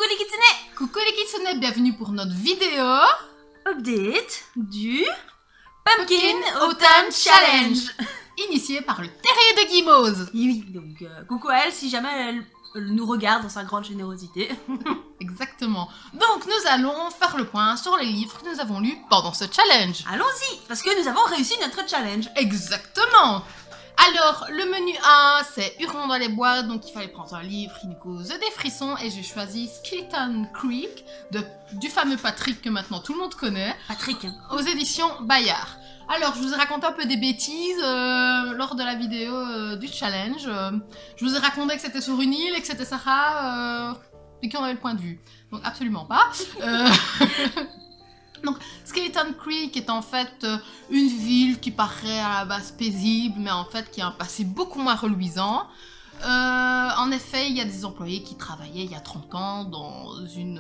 les kitsune! Coucou les kitsune, bienvenue pour notre vidéo Update du Pumpkin Autumn Challenge, initié par le terrier de Guimauze. Oui, donc coucou à elle si jamais elle nous regarde dans sa grande générosité. Exactement. Donc nous allons faire le point sur les livres que nous avons lus pendant ce challenge. Allons-y, parce que nous avons réussi notre challenge. Exactement. Alors, le menu A, c'est Hurlant dans les bois, donc il fallait prendre un livre qui nous cause des frissons, et j'ai choisi Skeleton Creek, du fameux Patrick que maintenant tout le monde connaît, Patrick, hein. aux éditions Bayard. Alors, je vous ai raconté un peu des bêtises lors de la vidéo du challenge. Je vous ai raconté que c'était sur une île et que c'était Sarah et qu'on avait le point de vue. Donc, absolument pas. Donc, Skeleton Creek est en fait une ville qui paraît à la base paisible, mais en fait qui a un passé beaucoup moins reluisant. En effet, il y a des employés qui travaillaient il y a 30 ans dans une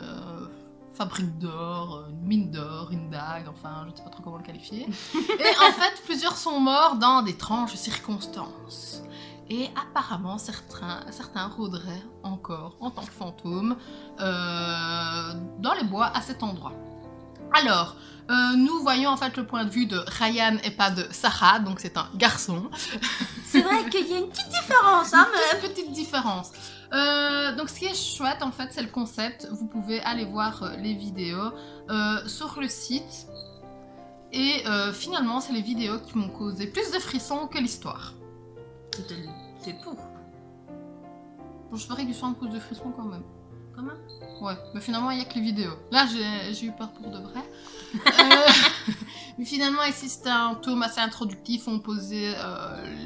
fabrique d'or, une mine d'or, une dague, enfin, je ne sais pas trop comment le qualifier. Et en fait, plusieurs sont morts dans d'étranges circonstances. Et apparemment, certains rôderaient encore en tant que fantômes dans les bois à cet endroit. Alors, nous voyons en fait le point de vue de Ryan et pas de Sarah, donc c'est un garçon. C'est vrai qu'il y a une petite différence, hein, mais... Une petite différence. Donc ce qui est chouette en fait, c'est le concept. Vous pouvez aller voir les vidéos sur le site. Et finalement, c'est les vidéos qui m'ont causé plus de frissons que l'histoire. C'est pour. Bon, je ferais que l'histoire me cause de frissons quand même. Quand même. Ouais, mais finalement, il n'y a que les vidéos. Là, j'ai eu peur pour de vrai. Mais finalement, ici, c'était un tome assez introductif. On posait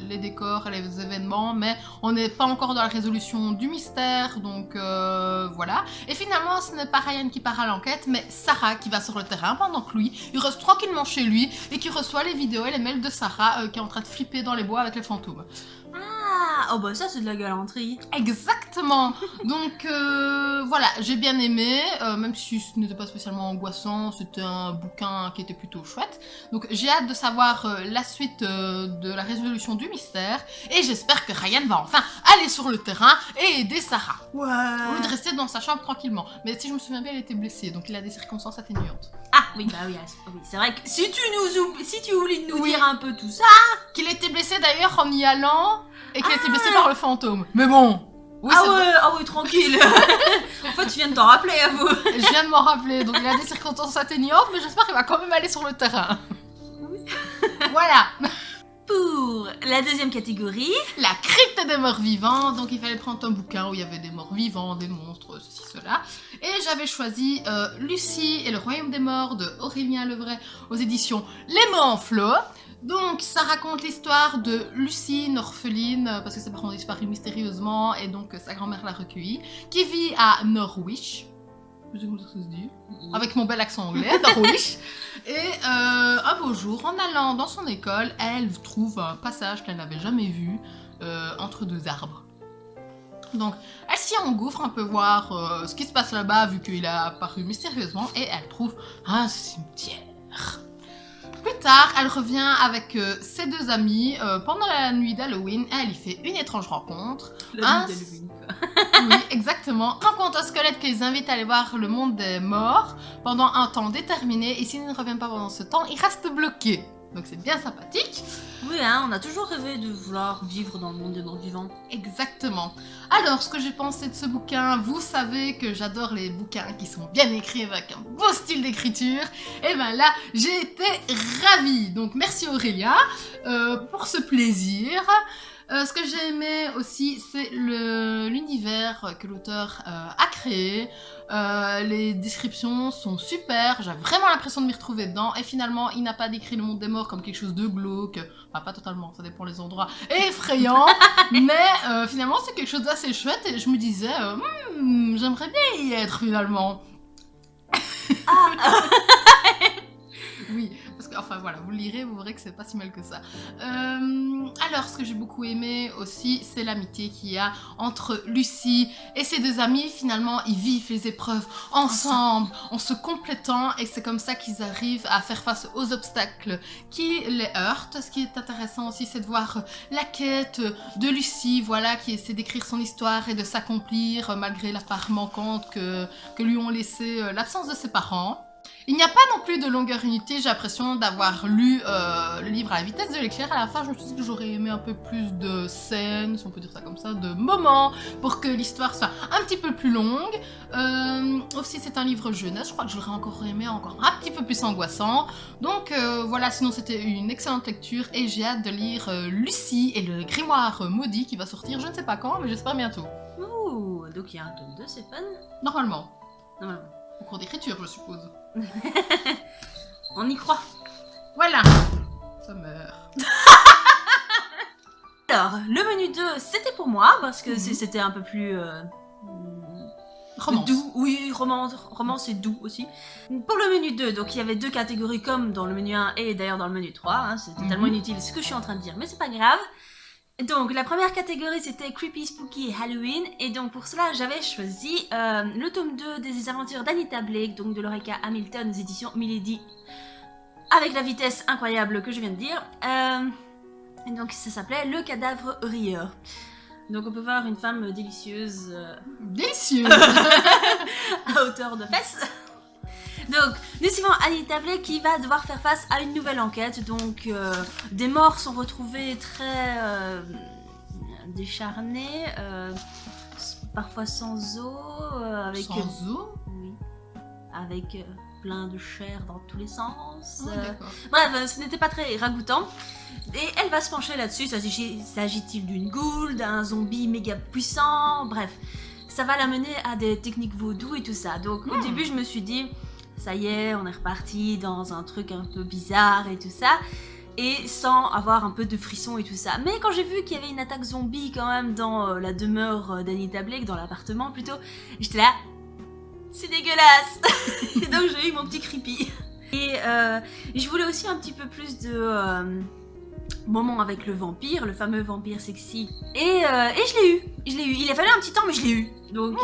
les décors et les événements, mais on n'est pas encore dans la résolution du mystère, donc voilà. Et finalement, ce n'est pas Ryan qui part à l'enquête, mais Sarah qui va sur le terrain pendant que lui, il reste tranquillement chez lui et qui reçoit les vidéos et les mails de Sarah qui est en train de flipper dans les bois avec les fantômes. Ah, oh bah ça c'est de la galanterie. Exactement. Donc voilà, j'ai bien aimé, même si ce n'était pas spécialement angoissant, c'était un bouquin qui était plutôt chouette. Donc j'ai hâte de savoir la suite de la résolution du mystère, et j'espère que Ryan va enfin aller sur le terrain et aider Sarah. Ouais. Au lieu de rester dans sa chambre tranquillement. Mais si je me souviens bien, elle était blessée, donc il a des circonstances atténuantes. Ah oui, bah oui, c'est vrai que si tu oublies de nous dire un peu tout ça... Qu'il était blessé d'ailleurs en y allant, et qu'il était blessé par le fantôme. Mais bon. Oui, ah ouais, tranquille. En fait, tu viens de t'en rappeler, à vous. Je viens de m'en rappeler, donc il a des circonstances atténuantes, mais j'espère qu'il va quand même aller sur le terrain. Oui. Voilà. Pour la deuxième catégorie, la crypte des morts vivants. Donc il fallait prendre un bouquin où il y avait des morts vivants, des monstres, ceci, cela. Et j'avais choisi Lucie et le royaume des morts de Aurélien Levray aux éditions Les Mots en Flot. Donc ça raconte l'histoire de Lucie, une orpheline, parce que ses parents ont disparu mystérieusement, et donc sa grand-mère l'a recueillie, qui vit à Norwich. Je sais comment ça se dit. Avec mon bel accent anglais, Norwich. Et un beau jour, en allant dans son école, elle trouve un passage qu'elle n'avait jamais vu entre deux arbres. Donc, elle s'y engouffre un peu voir ce qui se passe là-bas, vu qu'il a apparu mystérieusement, et elle trouve un cimetière. Plus tard, elle revient avec ses deux amis pendant la nuit d'Halloween, et elle y fait une étrange rencontre. La nuit d'Halloween, quoi. Oui, exactement. Rencontre un squelette qui les invite à aller voir le monde des morts pendant un temps déterminé, et s'ils ne reviennent pas pendant ce temps, ils restent bloqués. Donc c'est bien sympathique. Oui, hein, on a toujours rêvé de vouloir vivre dans le monde des morts vivants. Exactement. Alors, ce que j'ai pensé de ce bouquin, vous savez que j'adore les bouquins qui sont bien écrits avec un beau style d'écriture. Et ben là, j'ai été ravie. Donc merci Aurélien pour ce plaisir. Ce que j'ai aimé aussi, c'est l'univers que l'auteur a créé. Les descriptions sont super, j'ai vraiment l'impression de m'y retrouver dedans, et finalement il n'a pas décrit le monde des morts comme quelque chose de glauque, enfin pas totalement, ça dépend des endroits, et effrayant, mais finalement c'est quelque chose d'assez chouette, et je me disais, j'aimerais bien y être finalement. Ah. Oui, parce Enfin voilà, vous le lirez, vous verrez que c'est pas si mal que ça. Alors, ce que j'ai beaucoup aimé aussi, c'est l'amitié qu'il y a entre Lucie et ses deux amis. Finalement, ils vivent les épreuves ensemble, en se complétant, et c'est comme ça qu'ils arrivent à faire face aux obstacles qui les heurtent. Ce qui est intéressant aussi, c'est de voir la quête de Lucie, voilà, qui essaie d'écrire son histoire et de s'accomplir malgré la part manquante que lui ont laissé l'absence de ses parents. Il n'y a pas non plus de longueur inutile, j'ai l'impression d'avoir lu le livre à la vitesse de l'éclair. À la fin, je me suis dit que j'aurais aimé un peu plus de scènes, si on peut dire ça comme ça, de moments, pour que l'histoire soit un petit peu plus longue. Aussi, c'est un livre jeunesse, je crois que j'aurais encore aimé encore un petit peu plus angoissant. Donc voilà, sinon c'était une excellente lecture et j'ai hâte de lire Lucie et le grimoire maudit qui va sortir, je ne sais pas quand, mais j'espère bientôt. Ouh, donc il y a un tome 2, c'est fun. Normalement. Normalement. Au cours d'écriture, je suppose. On y croit. Voilà. Ça meurt. Alors, le menu 2, c'était pour moi, parce que c'était un peu plus... Romance. Doux, oui, romance et doux aussi. Pour le menu 2, donc il y avait 2 catégories comme dans le menu 1 et d'ailleurs dans le menu 3, hein, c'est totalement inutile ce que je suis en train de dire, mais c'est pas grave. Donc la première catégorie c'était Creepy, Spooky et Halloween, et donc pour cela j'avais choisi le tome 2 des aventures d'Anita Blake, donc de Loreka Hamilton aux éditions Milady, avec la vitesse incroyable que je viens de dire. Et donc ça s'appelait Le cadavre rieur. Donc on peut voir une femme délicieuse. Délicieuse. À hauteur de fesses. Donc, nous suivons Anita Blake qui va devoir faire face à une nouvelle enquête. Donc, des morts sont retrouvés très décharnés, parfois sans eau. Avec, sans eau. Oui. Avec plein de chair dans tous les sens. D'accord. Bref, ce n'était pas très ragoûtant. Et elle va se pencher là-dessus. S'agit-il d'une ghoul, d'un zombie méga puissant? Bref, ça va l'amener à des techniques vaudou et tout ça. Donc, au début, je me suis dit... Ça y est, on est reparti dans un truc un peu bizarre et tout ça, et sans avoir un peu de frisson et tout ça. Mais quand j'ai vu qu'il y avait une attaque zombie quand même dans la demeure d'Anita Blake, dans l'appartement plutôt, j'étais là, c'est dégueulasse. Et donc j'ai eu mon petit creepy. Et je voulais aussi un petit peu plus de moment avec le vampire, le fameux vampire sexy. Et je l'ai eu. Il a fallu un petit temps, mais je l'ai eu. Donc...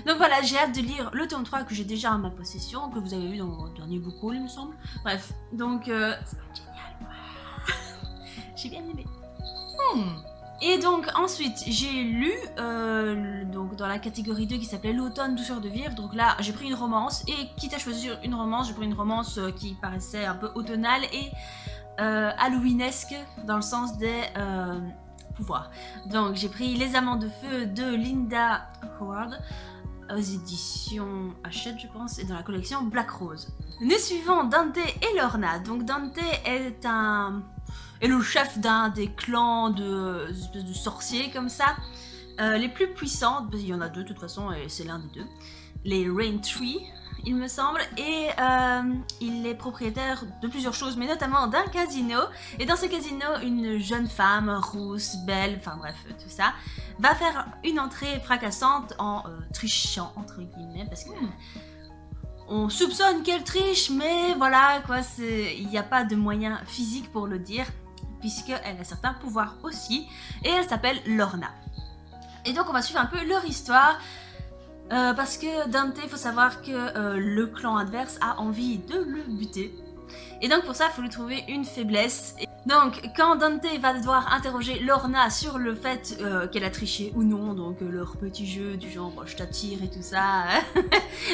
Donc voilà, j'ai hâte de lire le tome 3 que j'ai déjà en ma possession, que vous avez vu dans mon dernier book haul, il me semble. Bref, donc ça va être génial. J'ai bien aimé. Et donc ensuite, j'ai lu donc dans la catégorie 2 qui s'appelait L'automne, douceur de vivre. Donc là, j'ai pris une romance, et quitte à choisir une romance, j'ai pris une romance qui paraissait un peu automnale et halloweenesque dans le sens des... pouvoirs. Donc j'ai pris Les Amants de Feu de Linda Howard aux éditions Hachette, je pense, et dans la collection Black Rose. Nous suivons Dante et Lorna. Donc Dante est le chef d'un des clans de sorciers comme ça, les plus puissants, parce qu'il y en a 2 de toute façon, et c'est l'un des 2, les Rain Tree, il me semble, et il est propriétaire de plusieurs choses, mais notamment d'un casino. Et dans ce casino, une jeune femme, rousse, belle, enfin bref, tout ça, va faire une entrée fracassante en trichant, entre guillemets, parce que on soupçonne qu'elle triche, mais voilà, quoi, il n'y a pas de moyen physique pour le dire, puisqu'elle a certains pouvoirs aussi, et elle s'appelle Lorna. Et donc on va suivre un peu leur histoire, parce que Dante, il faut savoir que le clan adverse a envie de le buter. Et donc pour ça, il faut lui trouver une faiblesse. Et donc quand Dante va devoir interroger Lorna sur le fait qu'elle a triché ou non, donc leur petit jeu du genre je t'attire et tout ça,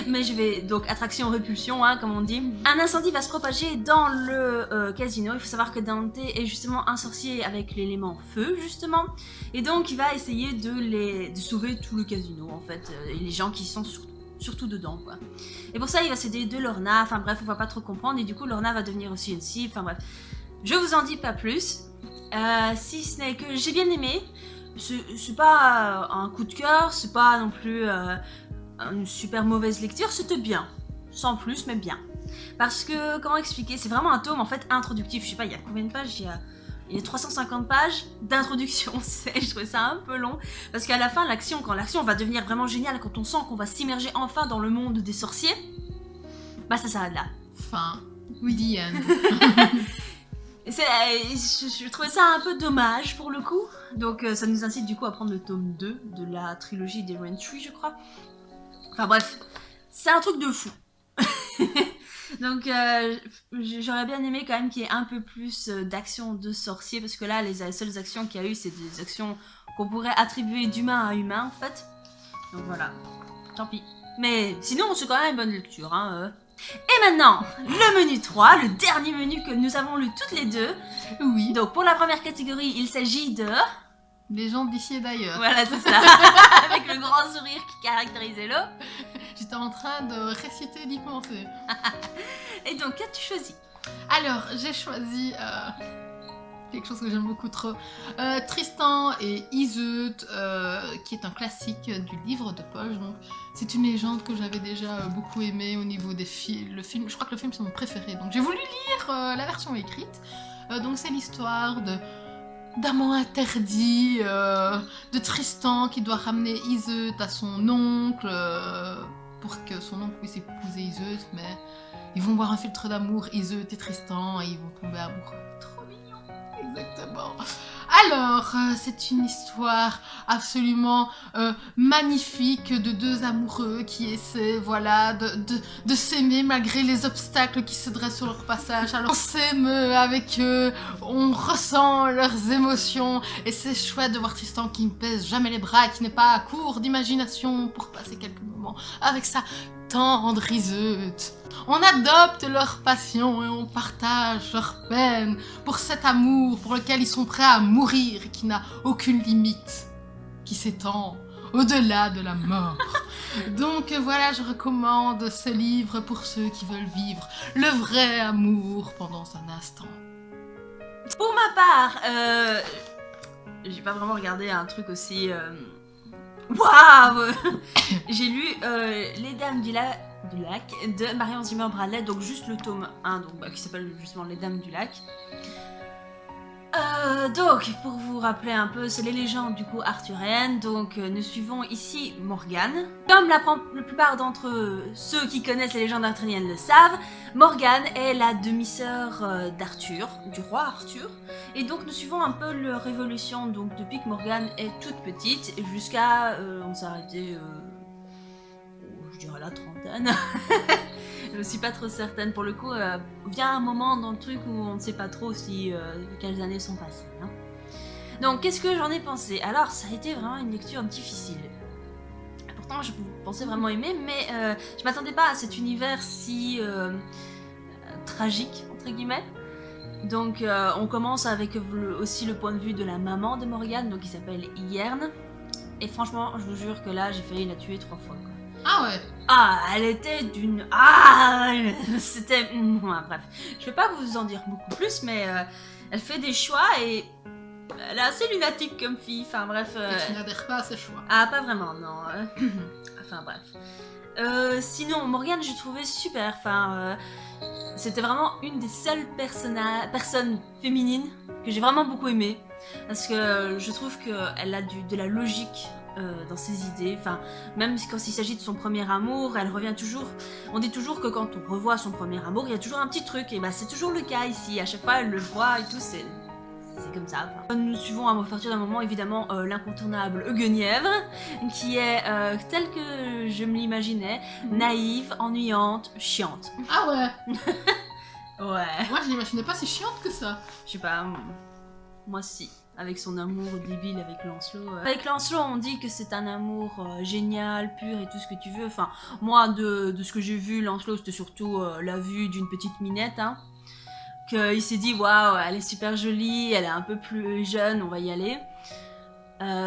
mais je vais, donc attraction-répulsion, hein, comme on dit. Un incendie va se propager dans le casino. Il faut savoir que Dante est justement un sorcier avec l'élément feu, justement. Et donc il va essayer de sauver tout le casino, en fait, et les gens qui sont surtout dedans, quoi. Et pour ça, il va s'aider de Lorna, enfin bref, on va pas trop comprendre, et du coup, Lorna va devenir aussi une cible, enfin bref. Je vous en dis pas plus, si ce n'est que j'ai bien aimé. C'est pas un coup de cœur, c'est pas non plus une super mauvaise lecture, c'était bien. Sans plus, mais bien. Parce que, comment expliquer, c'est vraiment un tome, en fait, introductif. Je sais pas, il y a combien de pages? Il y a 350 pages d'introduction, je trouvais ça un peu long, parce qu'à la fin, quand l'action va devenir vraiment géniale, quand on sent qu'on va s'immerger enfin dans le monde des sorciers, bah ça s'arrête là. Fin. Oui, Diane. Je trouvais ça un peu dommage pour le coup. Donc ça nous incite du coup à prendre le tome 2 de la trilogie des Tree, je crois. Enfin bref, c'est un truc de fou. Donc j'aurais bien aimé quand même qu'il y ait un peu plus d'actions de sorciers, parce que là les seules actions qu'il y a eu, c'est des actions qu'on pourrait attribuer d'humain à humain en fait. Donc voilà, tant pis. Mais sinon c'est quand même une bonne lecture, hein. Et maintenant, le menu 3, le dernier menu que nous avons lu toutes les deux. Oui. Donc pour la première catégorie, il s'agit de... Les gens d'ici et d'ailleurs. Voilà, c'est ça. Avec le grand sourire qui caractérisait l'eau. J'étais en train de réciter, d'y penser. Et donc, qu'as-tu choisi? Alors, j'ai choisi quelque chose que j'aime beaucoup trop. Tristan et Iseut, qui est un classique du livre de poche. Donc, c'est une légende que j'avais déjà beaucoup aimée au niveau des films. Le film, je crois que le film c'est mon préféré. Donc, j'ai voulu lire la version écrite. Donc, c'est l'histoire d'amant interdit, de Tristan qui doit ramener Iseut à son oncle pour que son oncle puisse épouser Iseut, mais ils vont voir un filtre d'amour, Iseut et Tristan, et ils vont tomber amoureux. Trop mignon. Exactement. Alors, c'est une histoire absolument magnifique de deux amoureux qui essaient, voilà, de s'aimer malgré les obstacles qui se dressent sur leur passage. Alors, on s'aime avec eux, on ressent leurs émotions, et c'est chouette de voir Tristan qui ne pèse jamais les bras, qui n'est pas à court d'imagination pour passer quelques moments avec sa tendre Iseut. On adopte leur passion et on partage leur peine pour cet amour pour lequel ils sont prêts à mourir et qui n'a aucune limite, qui s'étend au-delà de la mort. Donc voilà, je recommande ce livre pour ceux qui veulent vivre le vrai amour pendant un instant. Pour ma part, j'ai pas vraiment regardé un truc aussi... Waouh. J'ai lu Les Dames du Lac de Marion Zimmer Bradley, donc juste le tome 1, donc, qui s'appelle justement Les Dames du Lac. Donc, pour vous rappeler un peu, c'est les légendes du coup arthuriennes. Donc, nous suivons ici Morgane. Comme la plupart d'entre ceux qui connaissent les légendes arthuriennes le savent, Morgane est la demi-sœur d'Arthur, du roi Arthur. Et donc, nous suivons un peu leur évolution, donc depuis que Morgane est toute petite jusqu'à, on s'est arrêté, je dirais la trentaine. Je suis pas trop certaine pour le coup. Vient un moment dans le truc où on ne sait pas trop si quelles années sont passées. Hein. Donc qu'est-ce que j'en ai pensé? Alors ça a été vraiment une lecture difficile. Pourtant je pensais vraiment aimer, mais je m'attendais pas à cet univers si tragique entre guillemets. Donc on commence avec aussi le point de vue de la maman de Morgane, donc qui s'appelle Ierne. Et franchement, je vous jure que là j'ai failli la tuer 3 fois. Quoi. Ah ouais. Ah, elle était d'une... Ah, c'était... bref, je vais pas vous en dire beaucoup plus, mais elle fait des choix et elle est assez lunatique comme fille, enfin bref... Et tu n'adhères pas à ses choix. Ah, pas vraiment, non. Enfin bref. Sinon, Morgane, j'ai trouvé super, enfin... c'était vraiment une des seules personnes féminines que j'ai vraiment beaucoup aimé, parce que je trouve qu'elle a de la logique dans ses idées, enfin même quand il s'agit de son premier amour, elle revient toujours, on dit toujours que quand on revoit son premier amour, il y a toujours un petit truc, et bah c'est toujours le cas ici, à chaque fois elle le voit et tout, c'est comme ça. Enfin. Nous suivons à partir d'un moment évidemment l'incontournable Guenièvre, qui est telle que je me l'imaginais, naïve, ennuyante, chiante. Ah ouais. Ouais. Moi je l'imaginais pas si chiante que ça. Je sais pas, moi si. Avec son amour débile avec Lancelot. Avec Lancelot, on dit que c'est un amour génial, pur et tout ce que tu veux. Enfin, moi, de ce que j'ai vu, Lancelot, c'était surtout la vue d'une petite minette. Hein, qu'il s'est dit, waouh, elle est super jolie, elle est un peu plus jeune, on va y aller.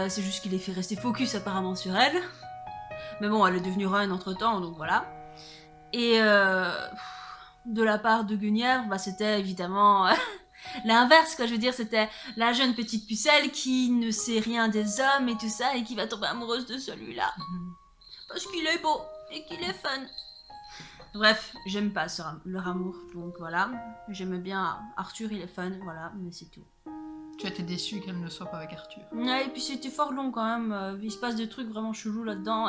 C'est juste qu'il est fait rester focus apparemment sur elle. Mais bon, elle est devenue reine entre-temps, donc voilà. Et de la part de Guenièvre, bah, c'était évidemment... l'inverse, quoi, je veux dire, c'était la jeune petite pucelle qui ne sait rien des hommes et tout ça, et qui va tomber amoureuse de celui-là. Parce qu'il est beau, et qu'il est fun. Bref, j'aime pas leur amour, donc voilà. J'aimais bien Arthur, il est fun, voilà, mais c'est tout. Tu as été déçue qu'elle ne soit pas avec Arthur. Ouais, et puis c'était fort long quand même, il se passe des trucs vraiment chelous là-dedans.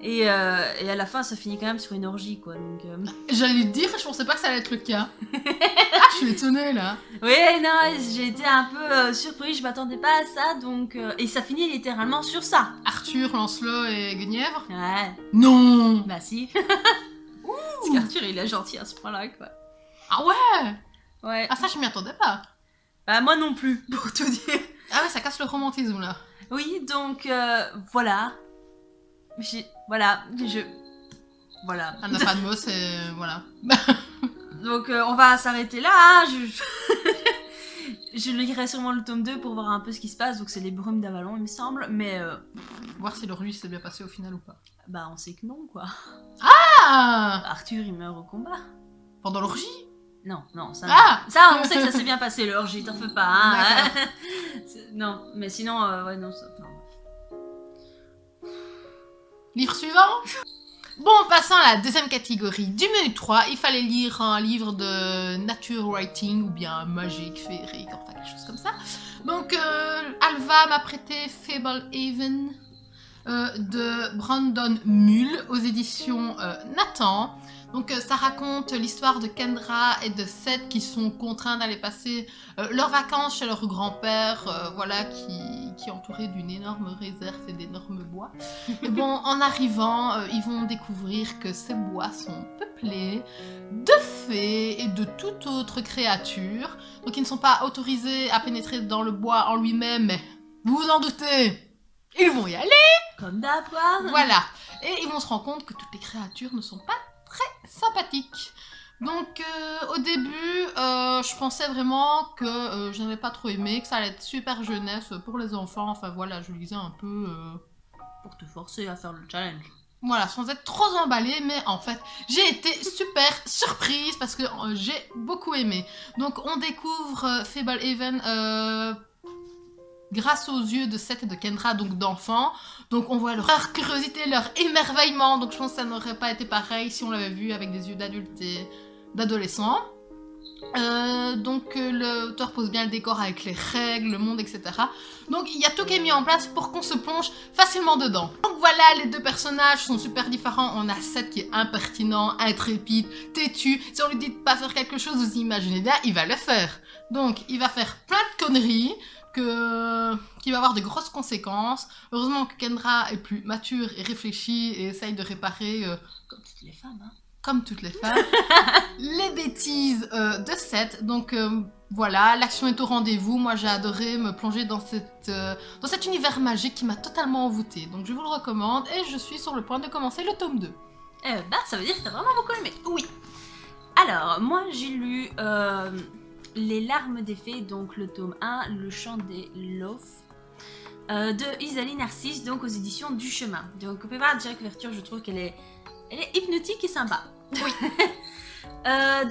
et à la fin, ça finit quand même sur une orgie, quoi. Donc, J'allais le dire, je pensais pas que ça allait être le cas. Ah, je suis étonnée là. oui, non, j'ai été un peu surprise, je m'attendais pas à ça, donc... Et ça finit littéralement sur ça. Arthur, Lancelot et Guenièvre. Ouais, Non. bah si. Parce qu'Arthur, il est gentil à ce point-là, quoi. Ah ouais. Ouais. Ah ça, je m'y attendais pas. Bah moi non plus, pour tout dire. Ah ouais, ça casse le romantisme là. Oui, donc voilà. Voilà. Elle n'a pas de mots, c'est... voilà. Donc on va s'arrêter là. Hein. Je lirai sûrement le tome 2 pour voir un peu ce qui se passe. Donc c'est les brumes d'Avalon, il me semble. Mais Voir si l'orgie s'est bien passé au final ou pas. bah on sait que non, quoi. Ah. Arthur, il meurt au combat. Pendant l'orgie. Non, ça, Ah. ça, on sait que ça s'est bien passé l'orgie, t'en fais pas, hein. D'accord. Non, mais sinon, ouais, non, ça... Enfin, Livre suivant. Bon, passons à la deuxième catégorie. Du menu 3, il fallait lire un livre de nature writing ou bien magique, féerique, enfin quelque chose comme ça. Donc, Alva m'a prêté Fable Haven de Brandon Mull aux éditions Nathan. Donc, ça raconte l'histoire de Kendra et de Seth qui sont contraints d'aller passer leurs vacances chez leur grand-père, voilà, qui est entouré d'une énorme réserve et d'énormes bois. Et bon, en arrivant, ils vont découvrir que ces bois sont peuplés de fées et de toute autre créature. Donc, ils ne sont pas autorisés à pénétrer dans le bois en lui-même, mais vous vous en doutez, ils vont y aller. comme d'hab, quoi. Voilà. Et ils vont se rendre compte que toutes les créatures ne sont pas très sympathiques. Donc au début, je pensais vraiment que je n'avais pas trop aimé, que ça allait être super jeunesse pour les enfants. Enfin voilà, je lisais un peu... Pour te forcer à faire le challenge. Voilà, sans être trop emballée, mais en fait, j'ai été super surprise parce que j'ai beaucoup aimé. Donc on découvre Fable Haven grâce aux yeux de Seth et de Kendra, donc d'enfants. Donc on voit leur curiosité, leur émerveillement. Donc je pense que ça n'aurait pas été pareil si on l'avait vu avec des yeux d'adultes et d'adolescents. Donc l'auteur pose bien le décor avec les règles, le monde, etc. Donc il y a tout qui est mis en place pour qu'on se plonge facilement dedans. Donc voilà, les deux personnages sont super différents. On a Seth qui est impertinent, intrépide, têtu. Si on lui dit de pas faire quelque chose, vous imaginez bien, il va le faire. Donc il va faire plein de conneries qui va avoir de grosses conséquences. Heureusement que Kendra est plus mature et réfléchie et essaye de réparer, Comme toutes les femmes, hein. Comme toutes les femmes, les bêtises de Seth. Donc voilà, l'action est au rendez-vous. Moi j'ai adoré me plonger dans cet univers magique qui m'a totalement envoûtée. Donc je vous le recommande et je suis sur le point de commencer le tome 2. Bah ça veut dire que t'as vraiment beaucoup aimé. Oui. Alors, moi j'ai lu Les larmes des fées, donc le tome 1, Le chant des Lof, de Isalie Narcisse, donc aux éditions du Chemin. Donc on peut voir déjà la couverture, je trouve qu'elle est hypnotique et sympa. Oui.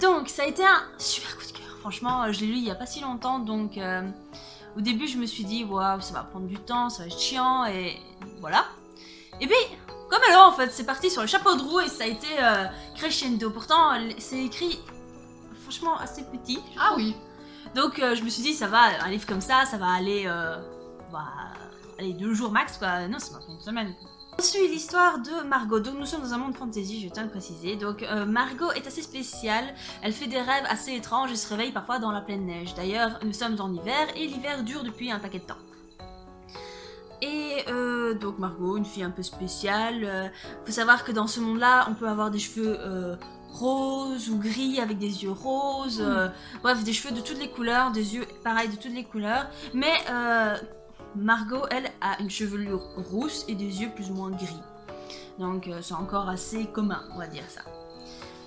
Donc ça a été un super coup de cœur. Franchement, je l'ai lu il y a pas si longtemps, donc au début je me suis dit waouh, ça va prendre du temps, ça va être chiant et voilà. Et puis comme alors en fait, c'est parti sur le chapeau de roue et ça a été crescendo. Pourtant c'est écrit franchement assez petit. Ah oui. Donc je me suis dit ça va, un livre comme ça va aller allez 2 jours max quoi. Non, ça va prendre une semaine. On suit l'histoire de Margot. Donc nous sommes dans un monde fantasy, je tiens à le préciser. Donc Margot est assez spéciale, elle fait des rêves assez étranges et se réveille parfois dans la pleine neige. D'ailleurs, nous sommes en hiver et l'hiver dure depuis un paquet de temps. Et donc Margot, une fille un peu spéciale. Faut savoir que dans ce monde-là, on peut avoir des cheveux roses ou gris avec des yeux roses. Bref, des cheveux de toutes les couleurs, des yeux pareils de toutes les couleurs. Mais Margot, elle, a une chevelure rousse et des yeux plus ou moins gris. Donc c'est encore assez commun, on va dire ça.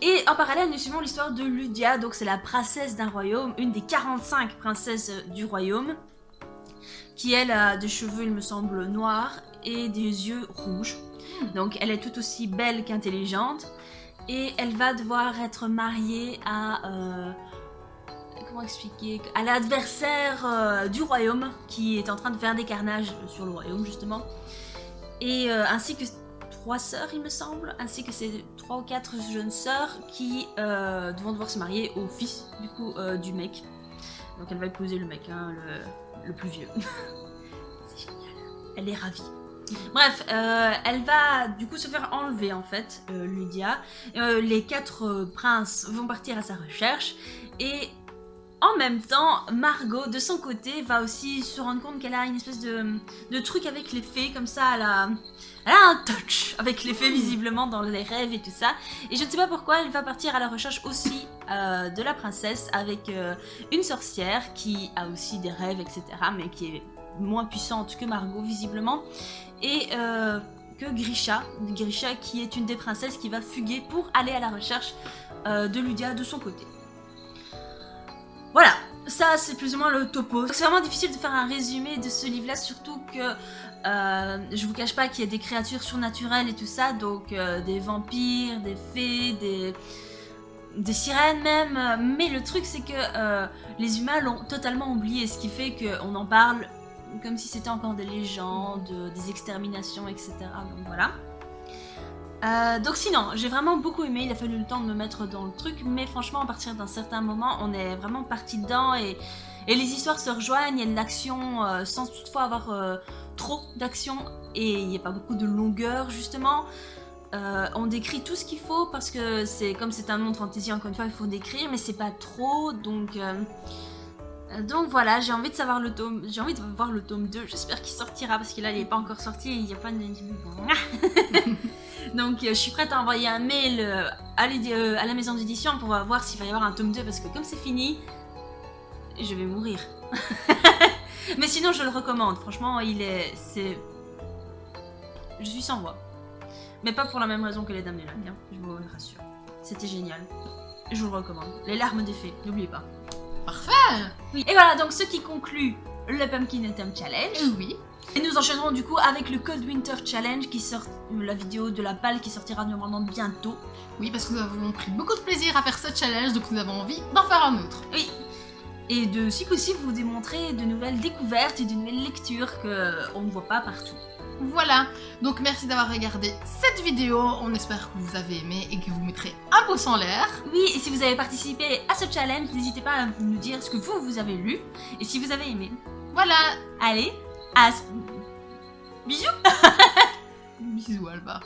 Et en parallèle, nous suivons l'histoire de Ludia, donc c'est la princesse d'un royaume, une des 45 princesses du royaume, qui elle a des cheveux, il me semble, noirs et des yeux rouges. Donc elle est tout aussi belle qu'intelligente, et elle va devoir être mariée à... comment expliquer, à l'adversaire du royaume qui est en train de faire des carnages sur le royaume justement, et ainsi que 3 sœurs il me semble, ainsi que ces 3 ou 4 jeunes sœurs qui vont devoir se marier au fils du coup du mec. Donc elle va épouser le mec, hein, le plus vieux. C'est génial, elle est ravie. Bref, elle va du coup se faire enlever en fait, Lydia. Les 4 princes vont partir à sa recherche et en même temps, Margot de son côté va aussi se rendre compte qu'elle a une espèce de truc avec les fées comme ça. Elle a un touch avec les fées visiblement dans les rêves et tout ça. Et je ne sais pas pourquoi elle va partir à la recherche aussi de la princesse avec une sorcière qui a aussi des rêves etc. mais qui est moins puissante que Margot visiblement. Et que Grisha qui est une des princesses qui va fuguer pour aller à la recherche de Lydia de son côté. Voilà, ça c'est plus ou moins le topo. C'est vraiment difficile de faire un résumé de ce livre-là, surtout que je vous cache pas qu'il y a des créatures surnaturelles et tout ça, donc des vampires, des fées, des sirènes même. Mais le truc c'est que les humains l'ont totalement oublié, ce qui fait qu'on en parle comme si c'était encore des légendes, des exterminations, etc. Donc voilà. Donc sinon, j'ai vraiment beaucoup aimé, il a fallu le temps de me mettre dans le truc, mais franchement à partir d'un certain moment, on est vraiment parti dedans et les histoires se rejoignent, il y a de l'action sans toutefois avoir trop d'action et il n'y a pas beaucoup de longueur justement. On décrit tout ce qu'il faut parce que c'est comme c'est un monde fantasy, encore une fois il faut décrire, mais c'est pas trop, donc voilà, j'ai envie de savoir le tome, j'ai envie de voir le tome 2, j'espère qu'il sortira parce que là il n'est pas encore sorti et il n'y a pas de... Donc je suis prête à envoyer un mail à la maison d'édition pour voir s'il va y avoir un tome 2 parce que comme c'est fini, je vais mourir. Mais sinon je le recommande, franchement je suis sans voix. Mais pas pour la même raison que les Dames du Lac, hein, je vous le rassure. C'était génial, je vous le recommande. Les larmes des fées, n'oubliez pas. Parfait. Oui. Et voilà, donc ce qui conclut le Pumpkin Autumn Challenge. Oui. Et nous enchaînerons du coup avec le Cold Winter Challenge qui sort, la vidéo de la balle qui sortira normalement bientôt. Oui, parce que nous avons pris beaucoup de plaisir à faire ce challenge, donc nous avons envie d'en faire un autre. Oui. Et de si possible vous démontrer de nouvelles découvertes et de nouvelles lectures qu'on ne voit pas partout. Voilà, donc merci d'avoir regardé cette vidéo, on espère que vous avez aimé et que vous mettrez un pouce en l'air. Oui, et si vous avez participé à ce challenge, n'hésitez pas à nous dire ce que vous avez lu et si vous avez aimé. Voilà. Allez, bisous. Bisous Alba.